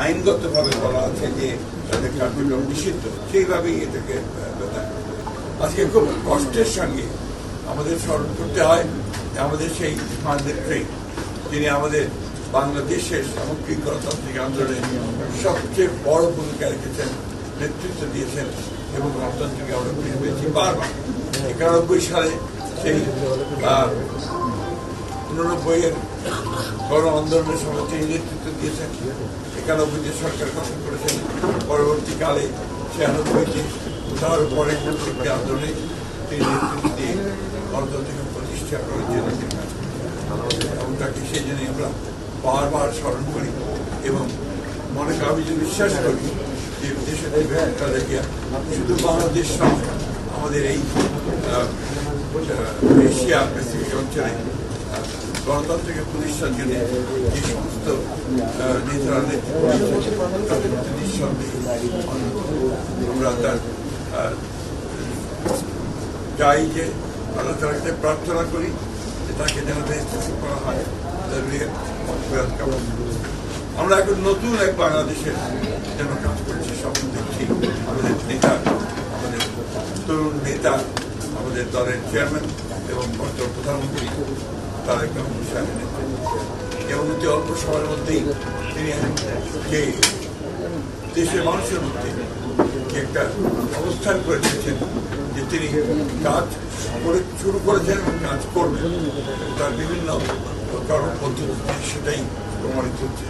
আইনগতভাবে বলা আছে যে তাদের কার্যক্রম নিষিদ্ধ, সেইভাবেই এটাকে আজকে খুব কষ্টের সঙ্গে আমাদের স্মরণ করতে হয় যে আমাদের সেই নেত্রী, যিনি আমাদের বাংলাদেশের সামগ্রিক গণতান্ত্রিক আন্দোলনে সবচেয়ে বড় ভূমিকা রেখেছেন, নেতৃত্ব দিয়েছেন এবং গণতন্ত্রকে আমরা ফিরে পেয়েছি বারবার। 91 সালে সেই 89-এর গণ আন্দোলনের সময় তিনি নেতৃত্ব দিয়েছেন। 91-তে সরকার গঠন করেছেন। পরবর্তীকালে 96-তে তার পরে একটি আন্দোলনে তিনি নেতৃত্ব দিয়ে গণতন্ত্রকে প্রতিষ্ঠা করার জন্য এবং তাকে সেই জন্যই আমরা বারবার স্মরণ করি এবং মনে করি, আমি যে বিশ্বাস করি যে দেশের তাদেরকে শুধু বাংলাদেশ নয়, আমাদের এই এশিয়া প্যাসিফিক অঞ্চলে গণতন্ত্রকে প্রতিষ্ঠার জন্য যে সমস্ত নেতারা তাদের নিঃসন্দেহে আমরা তার চাই যে আল্লাহ তার কাছে প্রার্থনা করি যে তাকে যেন দেশত্যাগ করা হয়। আমরা এখন নতুন এক বাংলাদেশের যেন কাজ করছি, স্বপ্ন দেখছি। আমাদের নেতা, আমাদের তরুণ নেতা, আমাদের দলের চেয়ারম্যান এবং বর্তমান প্রধানমন্ত্রী তারেক রহমান সাহেবের নেতৃত্বে এবং অতি অল্প সময়ের মধ্যেই তিনি যে দেশের মানুষের মধ্যে একটা অবস্থান করে দিয়েছেন যে তিনি কাজ শুরু করেছেন এবং কাজ করবেন, তার বিভিন্ন কর্মপদ্ধতি সেটাই প্রমাণিত হচ্ছে।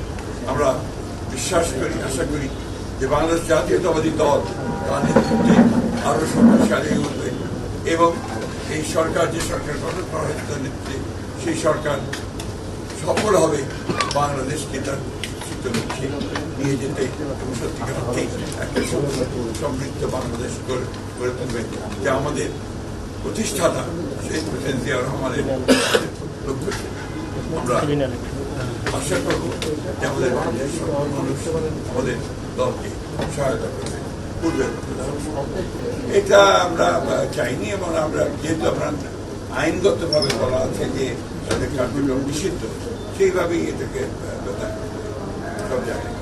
আমরা বিশ্বাস করি, আশা করি যে বাংলাদেশ জাতীয়তাবাদী দল তার নেতৃত্বে আরো শক্তিশালী উঠবে এবং এই সরকার, যে সরকার গঠন করা হয়েছে তার নেতৃত্বে, সেই সরকার সফল হবে বাংলাদেশকে তার লক্ষ্যে নিয়ে যেতে এবং সত্যিকার অর্থেই একটা সমৃদ্ধ বাংলাদেশ গড়ে তুলবে, যা আমাদের প্রতিষ্ঠাতা সেই প্রেসিডেন্ট জিয়া রহমানের লক্ষ্য। আমরা আশা করব যে আমাদের বাংলাদেশ মানুষ আমাদের দলকে সহায়তা করবে। পূর্বে এটা আমরা চাইনি এবং আমরা যেহেতু আমরা আইনগতভাবে বলা আছে যে তাদের কার্যক্রম নিষিদ্ধ, সেইভাবেই এটাকে সব জায়গায়